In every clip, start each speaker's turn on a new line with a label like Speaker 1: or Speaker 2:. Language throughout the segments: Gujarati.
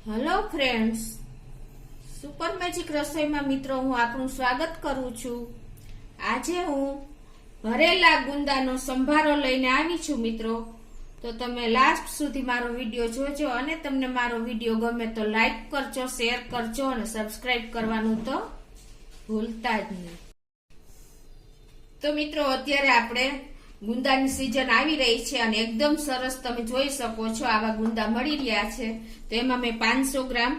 Speaker 1: હેલો ફ્રેન્ડ્સ, સુપર મેજિક રસોઈમાં મિત્રો હું આપનું સ્વાગત કરું છું। આજે હું ભરેલા ગુંદાનો સંભારો લઈને આવી છું મિત્રો। તો તમે લાસ્ટ સુધી મારો વિડીયો જોજો અને તમને મારો વિડીયો ગમે તો લાઈક કરજો, શેર કરજો અને સબસ્ક્રાઇબ કરવાનું તો ભૂલતા જ નહીં। તો મિત્રો અત્યારે આપણે ગુંદાની સીઝન આવી રહી છે અને એકદમ સરસ તમે જોઈ શકો છો આવા ગુંદા મળી રહ્યા છે। તો એમાં મેં 500 ગ્રામ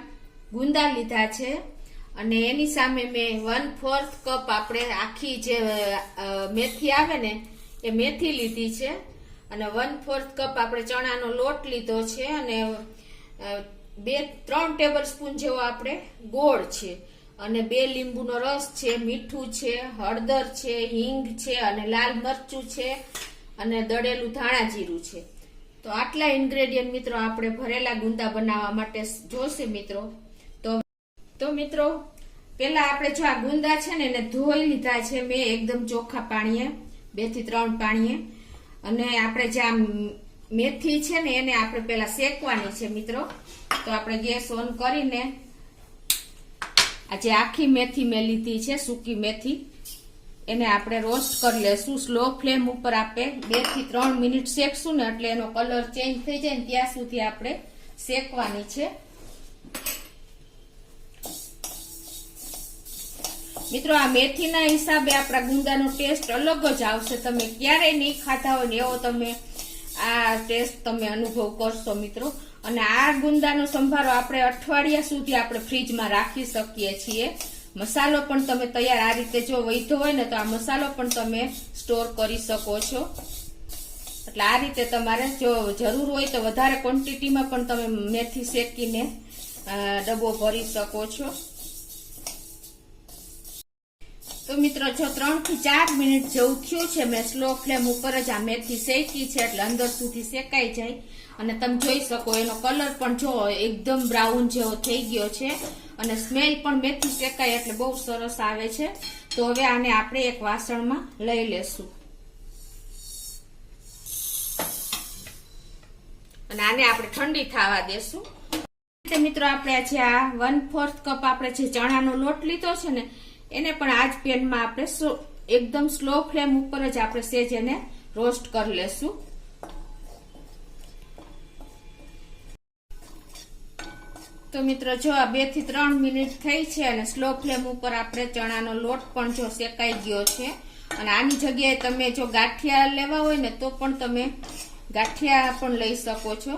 Speaker 1: ગુંદા લીધા છે અને એની સામે મેં 1/4 કપ આપણે આખી જે મેથી આવે ને એ મેથી લીધી છે અને 1/4 કપ આપણે ચણાનો લોટ લીધો છે અને 2-3 ટેબલ સ્પૂન જેવો આપણે ગોળ છે અને 2 લીંબુનો રસ છે, મીઠું છે, હળદર છે, હિંગ છે અને લાલ મરચું છે અને દળેલું ધાણા જીરું છે। તો આટલા ઇન્ગ્રેડિયન્ટ મિત્રો આપણે ભરેલા ગુંદા બનાવવા માટે જોશે મિત્રો। તો મિત્રો પેલા આપણે જો આ ગુંદા છે ને એને ધોઈ લીધા છે મેં એકદમ ચોખ્ખા પાણીએ, 2 થી 3 પાણીએ। અને આપણે જે આ મેથી છે ને એને આપણે પેલા શેકવાની છે મિત્રો। તો આપણે ગેસ ઓન કરીને આજે આખી મેથી મેં લીધી છે, સૂકી મેથી, એને આપણે રોસ્ટ કરી લેશું। સ્લો ફ્લેમ ઉપર આપણે 2 થી 3 મિનિટ શેકશું ને એટલે એનો કલર ચેન્જ થઈ જાય ને ત્યાં સુધી આપણે શેકવાની છે મિત્રો। આ મેથીના હિસાબે આપણા ગુંદાનો ટેસ્ટ અલગ જ આવશે। તમે ક્યારેય નહીં ખાધા હોય ને એવો તમે આ ટેસ્ટ તમે અનુભવ કરશો મિત્રો। અને આ ગુંદાનો સંભારો આપણે અઠવાડિયા સુધી આપણે ફ્રીજમાં રાખી શકીએ છીએ। મસાલો પણ તમે તૈયાર આ રીતે જો વૈધો હોય ને તો આ મસાલો પણ તમે સ્ટોર કરી શકો છો। એટલે આ રીતે તમારે જો જરૂર હોય તો વધારે ક્વોન્ટિટીમાં પણ તમે મેથી શેકીને ડબ્બો ભરી શકો છો। તો મિત્રો જો 3 થી 4 મિનિટ જેવું થયું છે, મેં સ્લો ફ્લેમ ઉપર જ આ મેથી શેકી છે એટલે અંદર સુધી શેકાઈ જાય અને તમે જોઈ શકો એનો કલર પણ જો એકદમ બ્રાઉન જેવો થઈ ગયો છે અને સ્મેલ પણ મેથી શેકાય એટલે બહુ સરસ આવે છે। તો હવે આને આપણે એક વાસણમાં લઈ લેશું અને આને આપણે ઠંડી થવા દેશું। મિત્રો આપણે જે આ 1/4 કપ આપણે જે ચણાનો લોટ લીધો છે ને એને પણ આ જ પેનમાં આપણે એકદમ સ્લો ફ્લેમ ઉપર જ આપણે સેજ એને રોસ્ટ કરી લેશું। તો મિત્રો જો આ 2 થી 3 મિનિટ થઈ છે અને સ્લો ફ્લેમ ઉપર આપણે ચણાનો લોટ પણ જો શેકાઈ ગયો છે અને આની જગ્યાએ તમે જો ગાંઠિયા લેવા હોય ને તો પણ તમે ગાંઠિયા પણ લઈ શકો છો।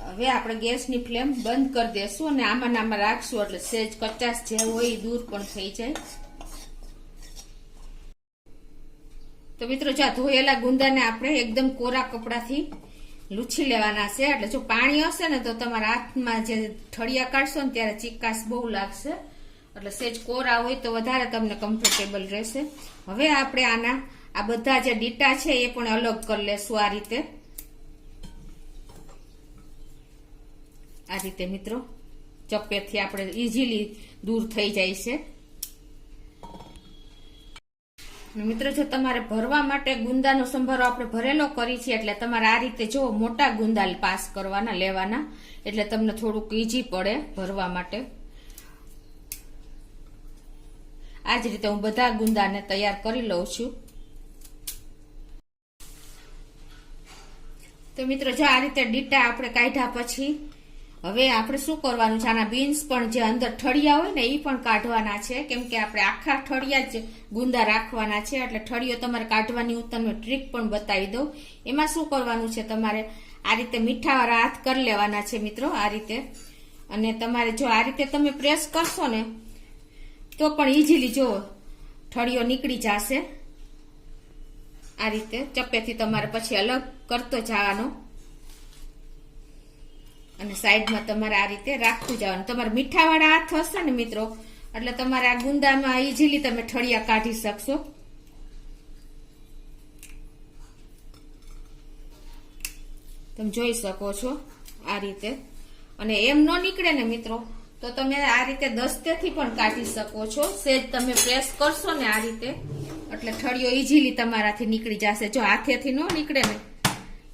Speaker 1: હવે આપણે ગેસની ફ્લેમ બંધ કરી દેશું અને આમાં રાખશું એટલે સેજ કચાશ જે હોય એ દૂર પણ થઈ જાય। તો મિત્રો જો ધોયેલા ગુંદાને આપણે એકદમ કોરા કપડાથી લૂછી લેવાના છે। એટલે જો પાણી હશે ને તો તમારા હાથમાં જે ઠળિયા કાઢશો ને ત્યારે ચીકાશ બહુ લાગશે, એટલે સેજ કોરા હોય તો વધારે તમને કમ્ફર્ટેબલ રહેશે। હવે આપણે આના આ બધા જે ડીટા છે એ પણ અલગ કરી લેશું આ રીતે મિત્રો ચપ્પેથી આપણે ઈઝીલી દૂર થઈ જાય છે। મિત્રો જો તમારે ભરવા માટે ગુંદાનો સંભારો આપણે ભરેલો કરી છે એટલે તમારે આ રીતે જો મોટા ગુંદા પાસ કરવાના લેવાના એટલે તમને થોડુંક ઈઝી પડે ભરવા માટે। આ જ રીતે હું બધા ગુંદાને તૈયાર કરી લઉં છું। તો મિત્રો જો આ રીતે ડીટા આપણે કાઢ્યા પછી હવે આપણે શું કરવાનું છે, આના બીન્સ પણ જે અંદર ઠળિયા હોય ને એ પણ કાઢવાના છે, કેમ કે આપણે આખા ઠળિયા જ ગુંદા રાખવાના છે એટલે ઠળિયો તમારે કાઢવાની હું તમને ટ્રીક પણ બતાવી દઉં। એમાં શું કરવાનું છે, તમારે આ રીતે મીઠાવાળા હાથ કરી લેવાના છે મિત્રો આ રીતે, અને તમારે જો આ રીતે તમે પ્રેસ કરશો ને તો પણ ઈઝીલી જો ઠળિયો નીકળી જશે। આ રીતે ચપ્પેથી તમારે પછી અલગ કરતો જવાનો અને સાઈડમાં તમારે આ રીતે રાખતું જવાનું। તમારે મીઠાવાળા હાથ હશે ને મિત્રો એટલે તમારે આ ગુંદામાં ઈઝીલી તમે ઠળિયા કાઢી શકશો। તમે જોઈ શકો છો આ રીતે, અને એમ ન નીકળે ને મિત્રો તો તમે આ રીતે દસ્તેથી પણ કાઢી શકો છો। સેજ તમે પ્રેસ કરશો ને આ રીતે એટલે ઠળિયો ઈઝીલી તમારાથી નીકળી જશે। જો હાથેથી ન નીકળે ને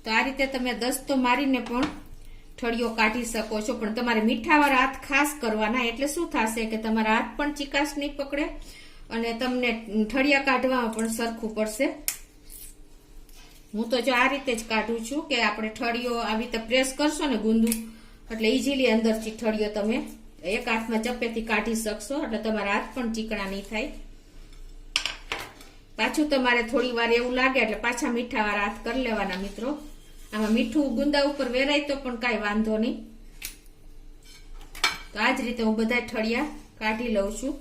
Speaker 1: તો આ રીતે તમે દસ્તો મારીને પણ ઠળિયો કાઢી શકો છો. પણ તમારે મીઠાવાળા હાથ ખાસ કરવાના, એટલે શું થશે કે તમારા હાથ પણ ચીકાશ નહીં પકડે અને તમને ઠળિયા કાઢવામાં પણ સરખું પડશે. હું તો જો આ રીતે જ કાઢું છું કે આપણે ઠળિયો આવી રીતે પ્રેસ કરશો ને ગુંદું, એટલે ઈઝીલી અંદરથી ઠળિયો તમે એક હાથમાં ચપ્પેથી કાઢી શકશો, એટલે તમારા હાથ પણ ચીકણા નહીં થાય. પાછું તમારે થોડી વાર એવું લાગે એટલે પાછા મીઠાવાળા હાથ કરી લેવાના મિત્રો. આમાં મીઠું ગુંદા ઉપર વેરાય તો પણ કાંઈ વાંધો નહીં. તો આ જ રીતે હું બધા ઠળિયા કાઢી લઉં છું.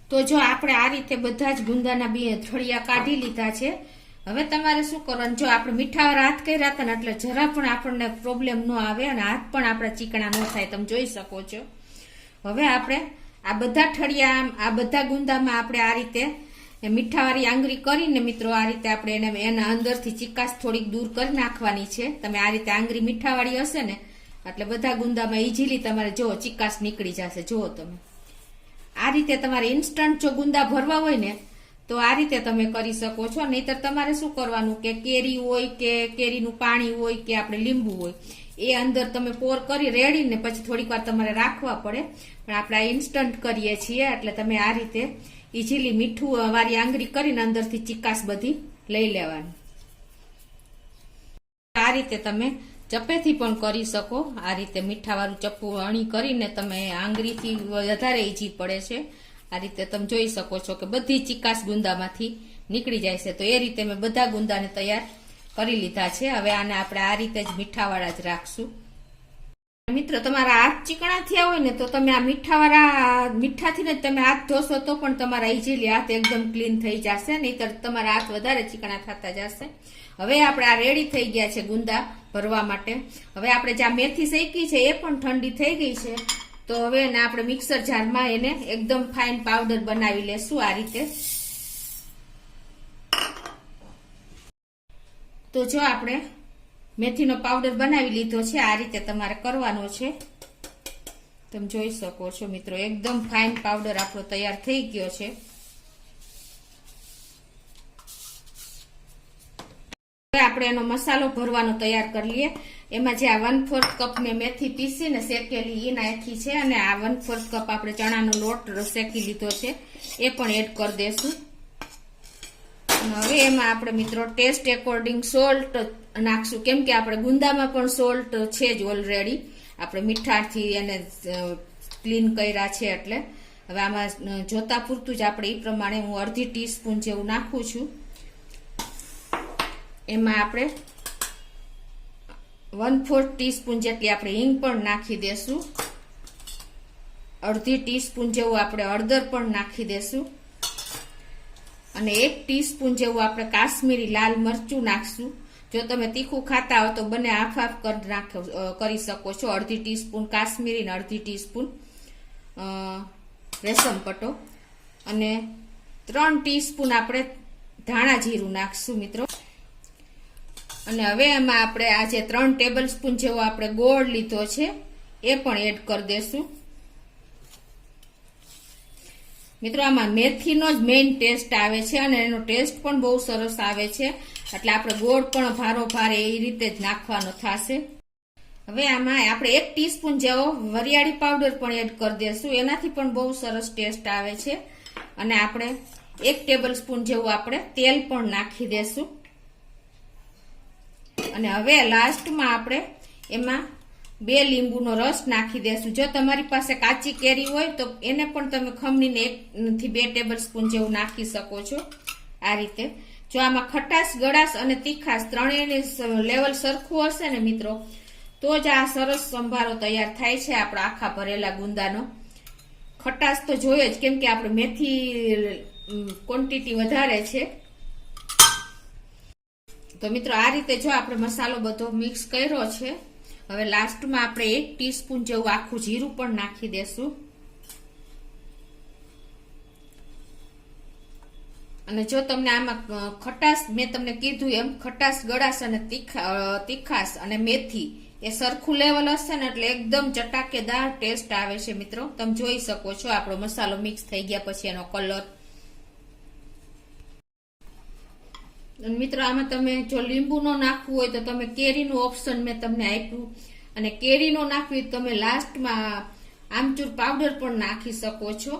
Speaker 1: તો જો આપણે આ રીતે બધા જ ગુંદાના ઠળિયા કાઢી લીધા છે. હવે તમારે શું કરવાનું, જો આપણે મીઠાવાળા હાથ કર્યા હતા ને એટલે જરા પણ આપણને પ્રોબ્લેમ ન આવે અને હાથ પણ આપણા ચીકણા ન થાય, તમે જોઈ શકો છો. હવે આપણે આ બધા ઠળિયા આ બધા ગુંદામાં આપણે આ રીતે મીઠાવાળી આંગળી કરીને મિત્રો આ રીતે આપણે એના અંદરથી ચીકાશ થોડીક દૂર કરી નાખવાની છે. તમે આ રીતે આંગળી મીઠાવાળી હશે ને એટલે બધા ગુંદામાં ઈઝીલી તમારે જો ચીકાશ નીકળી જશે. જુઓ તમે આ રીતે તમારે ઇન્સ્ટન્ટ જો ગુંદા ભરવા હોય ને તો આ રીતે તમે કરી શકો છો. નહીતર તમારે શું કરવાનું કે કેરી હોય કે કેરીનું પાણી હોય કે આપણે લીંબુ હોય એ અંદર તમે પોર કરી રેડીને પછી થોડીક વાર તમારે રાખવા પડે. પણ આપણે આ ઇન્સ્ટન્ટ કરીએ છીએ એટલે તમે આ રીતે ઈઝીલી મીઠું વાળી આંગળી કરીને અંદરથી ચીકાશ બધી લઈ લેવાની. આ રીતે તમે ચપ્પેથી પણ કરી શકો. આ રીતે મીઠાવાળું ચપ્પુ અણી કરીને તમે આંગળીથી વધારે ઈજી પડે છે. આ રીતે તમે જોઈ શકો છો કે બધી ચીકાશ ગુંદામાંથી નીકળી જાય છે. તો એ રીતે મેં બધા ગુંદાને તૈયાર કરી લીધા છે. હવે આને આપણે આ રીતે જ મીઠાવાળા જ રાખશું. મિત્રો તમારા હાથ ચીકણા થયા હોય ને તો તમે આ મીઠાથી જ તમે હાથ ધોશો તો પણ તમારા ઈઝીલી હાથ એકદમ ક્લીન થઈ જશે, નહીતર તમારા હાથ વધારે ચીકણા થતા જશે. હવે આપણે આ રેડી થઈ ગયા છે ગુંદા ભરવા માટે. હવે આપણે જે મેથી શેકી છે એ પણ ઠંડી થઈ ગઈ છે. તો હવે એને આપણે મિક્સર જારમાં એને એકદમ ફાઇન પાવડર બનાવી લેશું આ રીતે. તો જો આપણે મેથીનો પાવડર બનાવી લીધો છે. આ રીતે તમારે કરવાનો છે. તમે જોઈ શકો છો મિત્રો એકદમ ફાઇન પાવડર આપણો તૈયાર થઈ ગયો છે. હવે આપણે એનો મસાલો ભરવાનો તૈયાર કરી લઈએ. એમાં જે આ 1/4 કપ મેં મેથી પીસીને શેકેલી એ નાખી છે અને આ 1/4 કપ આપણે ચણાનો લોટ શેકી લીધો છે એ પણ એડ કરી દેશું. હવે એમાં આપણે મિત્રો ટેસ્ટ એકોર્ડિંગ સોલ્ટ નાખશું, કેમ કે આપણે ગુંદામાં પણ સોલ્ટ છે જ ઓલરેડી. આપણે મીઠાથી એને ક્લીન કર્યા છે એટલે હવે આમાં જોતા પૂરતું જ આપણે એ પ્રમાણે હું અડધી ટીસ્પૂન જેવું નાખું છું. એમાં આપણે 1/4 ટીસ્પૂન જેટલી આપણે હિંગ પણ નાખી દેશું. અડધી ટીસ્પૂન જેવું આપણે હળદર પણ નાખી દેશું અને 1 ટીસ્પૂન જેવું આપણે કાશ્મીરી લાલ મરચું નાખશું. જો તમે તીખું ખાતા હો તો બંને હાફ હાફ કરી શકો છો. અડધી ટીસ્પૂન કાશ્મીરી અને અડધી ટીસ્પૂન રેશમ પટ્ટો અને 3 ટીસ્પૂન આપણે ધાણા જીરું નાખશું મિત્રો. અને હવે એમાં આપણે આ જે 3 ટેબલ સ્પૂન જેવો આપણે ગોળ લીધો છે એ પણ એડ કરી દેશું. મિત્રો આમાં મેથીનો જ મેઇન ટેસ્ટ આવે છે અને એનો ટેસ્ટ પણ બહુ સરસ આવે છે, એટલે આપણે ગોળ પણ ભારો ભારે એ રીતે જ નાખવાનો થશે. હવે આમાં આપણે 1 ટીસ્પૂન જેવો વરિયાળી પાવડર પણ એડ કરી દેશું. એનાથી પણ બહુ સરસ ટેસ્ટ આવે છે. અને આપણે 1 ટેબલ સ્પૂન જેવું આપણે તેલ પણ નાખી દેશું. અને હવે લાસ્ટમાં આપણે એમાં 2 લીંબુનો રસ નાખી દેશું. જો તમારી પાસે કાચી કેરી હોય તો એને પણ તમે ખમણીને 1 થી 2 ટેબલ સ્પૂન જેવું નાખી શકો છો આ રીતે. જો આમાં ખટાશ, ગળાશ અને તીખાશ ત્રણેયની લેવલ સરખું હશે ને મિત્રો તો જ આ સરસ સંભારો તૈયાર થાય છે આપણા આખા ભરેલા ગુંદાનો. ખટાશ તો જોઈએ જ, કેમ કે આપણે મેથી ક્વોન્ટિટી વધારે છે. તો મિત્રો આ રીતે જો આપણે મસાલો બધો મિક્સ કર્યો છે. હવે લાસ્ટમાં આપણે 1 ટીસ્પૂન જેવું આખું જીરું પણ નાખી દેશું. અને જો તમને આમાં ખટાશ, મેં તમને કીધું એમ ખટાશ, ગળાશ અને તીખાશ અને મેથી એ સરખું લેવલ હશે ને એટલે એકદમ ચટાકેદાર ટેસ્ટ આવે છે મિત્રો. તમે જોઈ શકો છો આપણો મસાલો મિક્સ થઈ ગયા પછી એનો કલર. અને મિત્રો આમાં તમે જો લીંબુ નો નાખવું હોય તો તમે કેરીનું ઓપ્શન મેં તમને આપ્યું, અને કેરીનો નાખવી તમે લાસ્ટમાં આમચૂર પાવડર પણ નાખી શકો છો.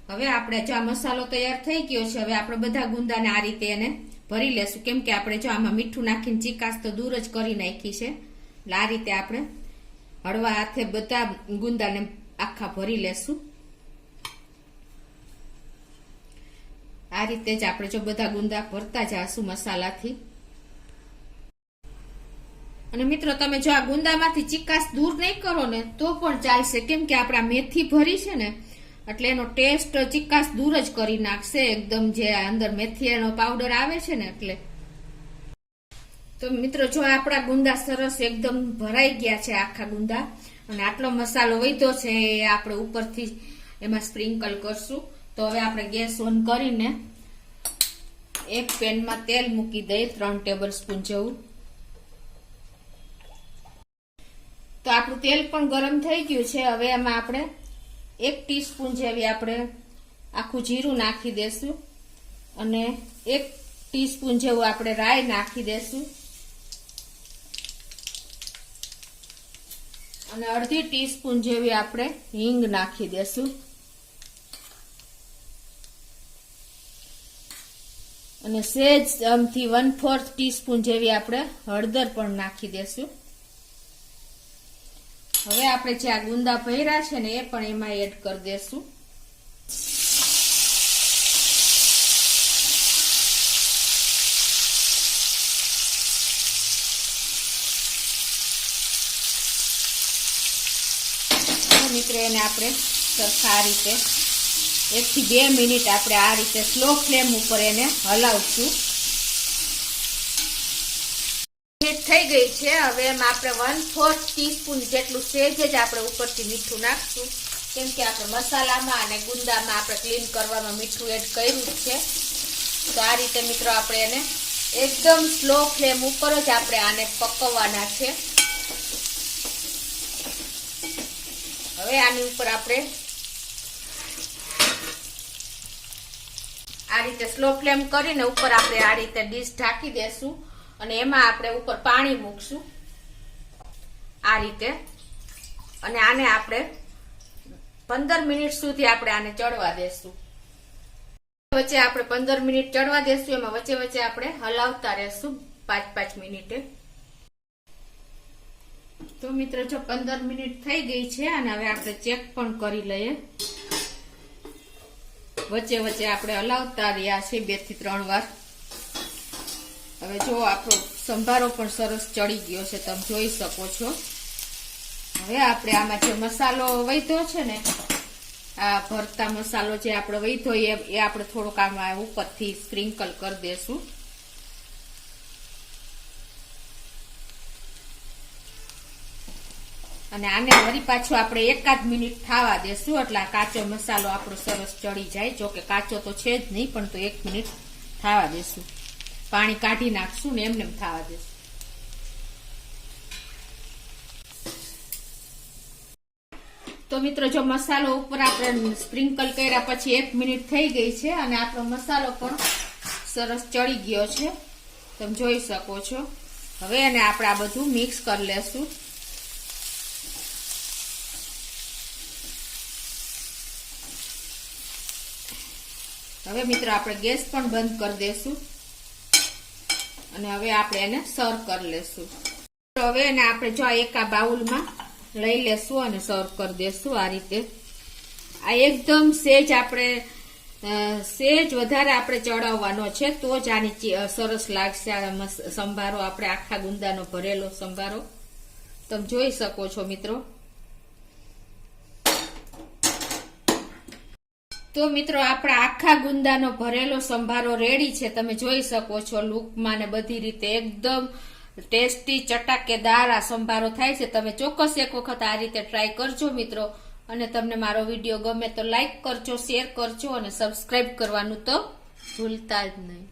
Speaker 1: હવે આપણે જો આ મસાલો તૈયાર થઈ ગયો છે, હવે આપણે બધા ગુંદાને આ રીતે એને ભરી લેશું, કેમ કે આપણે જો આમાં મીઠું નાખીને ચીકાશ તો દૂર જ કરી નાખી છે. એટલે આ રીતે આપણે હળવા હાથે બધા ગુંદાને આખા ભરી લેશું. આ રીતે જ આપણે જો બધા ગુંદા ભરતા જઈશું મસાલાથી. અને મિત્રો તમે જો આ ગુંદામાંથી ચીકાશ દૂર નહીં કરો ને તો પણ ચાલશે, કેમ કે આપણે મેથી ભરી છે ને એટલે એનો ટેસ્ટ ચીકાશ દૂર જ કરી નાખશે એકદમ, જે અંદર મેથી એનો પાવડર આવે છે ને એટલે. તો મિત્રો જો આપણા ગુંદા સરસ એકદમ ભરાઈ ગયા છે આખા ગુંદા, અને આટલો મસાલો વધ્યો છે એ આપણે ઉપરથી એમાં સ્પ્રિંકલ કરશું. તો હવે આપણે ગેસ ઓન કરીને એક પેનમાં તેલ મૂકી દઈએ 3 ટેબલ સ્પૂન જેવું. તો આપણું તેલ પણ ગરમ થઈ ગયું છે. હવે એમાં આપણે 1 ટીસ્પૂન જેવી આપણે આખું જીરું નાખી દેશું, અને 1 ટીસ્પૂન જેવું આપણે રાઈ નાખી દેશું, અને અડધી ટીસ્પૂન જેવી આપણે હિંગ નાખી દેશું, અને સહેજ આમથી 1/4 ટીસ્પૂન જેવી આપણે હળદર પણ નાખી દેશું. હવે આપણે જે આ ગુંદા ભર્યા છે ને એ પણ એમાં એડ કરી દેશું. મિત્રો એને આપણે સરખા આ રીતે 1 થી 2 મિનિટ આપણે આ રીતે સ્લો ફ્લેમ ઉપર એને હલાવશું. થઈ ગઈ છે. હવે એમાં આપણે 1/4 ટીસ્પૂન જેટલું સહેજ જ આપણે ઉપરથી મીઠું નાખશું, કેમ કે આપણે મસાલામાં અને ગુંદામાં આપણે ક્લીન કરવામાં મીઠું એડ કર્યું છે. તો આ રીતે મિત્રો આપણે એને એકદમ સ્લો ફ્લેમ ઉપર જ આપણે આને પકવવાના છે. હવે આની ઉપર આપણે આ રીતે સ્લો ફ્લેમ કરીને ઉપર આપણે આ રીતે ડીશ ઢાંકી દેશું, અને એમાં આપણે ઉપર પાણી મૂકશું આ રીતે, અને આને આપણે 15 મિનિટ સુધી આપણે આને ચડવા દેશું. વચ્ચે આપણે 15 મિનિટ ચડવા દેશું, એમાં વચ્ચે વચ્ચે આપણે હલાવતા રહેશું 5-5 મિનિટે. તો મિત્રો જો 15 મિનિટ થઈ ગઈ છે, અને હવે આપણે ચેક પણ કરી લઈએ. વચ્ચે વચ્ચે આપણે હલાવતા રહ્યા છે 2 થી 3 વાર. હવે જો આપણો સંભારો પણ સરસ ચડી ગયો છે, તમે જોઈ શકો છો. હવે આપણે આમાં જે મસાલો વધ્યો છે ને, આ ભરતા મસાલો જે આપણે વધ્યો એ આપણે થોડોક આમાં ઉપરથી સ્પ્રિંકલ કરી દેશું. અને આને વળી પાછું આપણે 1 મિનિટ થવા દેશું, એટલે કાચો મસાલો આપણો સરસ ચડી જાય. જો કે કાચો તો છે જ નહીં, પણ તો 1 મિનિટ થવા દેશું. પાણી કાઢી નાખશું ને એમને થવા દેશું. તો મિત્રો જો મસાલો ઉપર આપણે સ્પ્રિંકલ કર્યા પછી 1 મિનિટ થઈ ગઈ છે, અને આપણો મસાલો પણ સરસ ચડી ગયો છે, તમે જોઈ શકો છો. હવે એને આપણે આ બધું મિક્સ કરી લેશું. હવે મિત્રો આપણે ગેસ પણ બંધ કરી દેશું, અને હવે આપણે એને સર્વ કરી લેશું. તો હવે એને આપણે જો એક આ બાઉલમાં લઈ લેશું અને સર્વ કરી દેશું આ રીતે. આ એકદમ સહેજ આપણે સહેજ વધારે આપણે ચડાવવાનો છે, તો જ આની સરસ લાગશે આ સંભારો, આપણે આખા ગુંદાનો ભરેલો સંભારો. તમે જોઈ શકો છો મિત્રો. તો મિત્રો આપણા આખા ગુંદાનો ભરેલો સંભારો રેડી છે. તમે જોઈ શકો છો લુકમાં ને બધી રીતે એકદમ ટેસ્ટી ચટાકેદાર આ સંભારો થાય છે. તમે ચોક્કસ એક વખત આ રીતે ટ્રાય કરજો મિત્રો. અને તમને મારો વિડીયો ગમે તો લાઈક કરજો, શેર કરજો, અને સબસ્ક્રાઇબ કરવાનું તો ભૂલતા જ નહીં.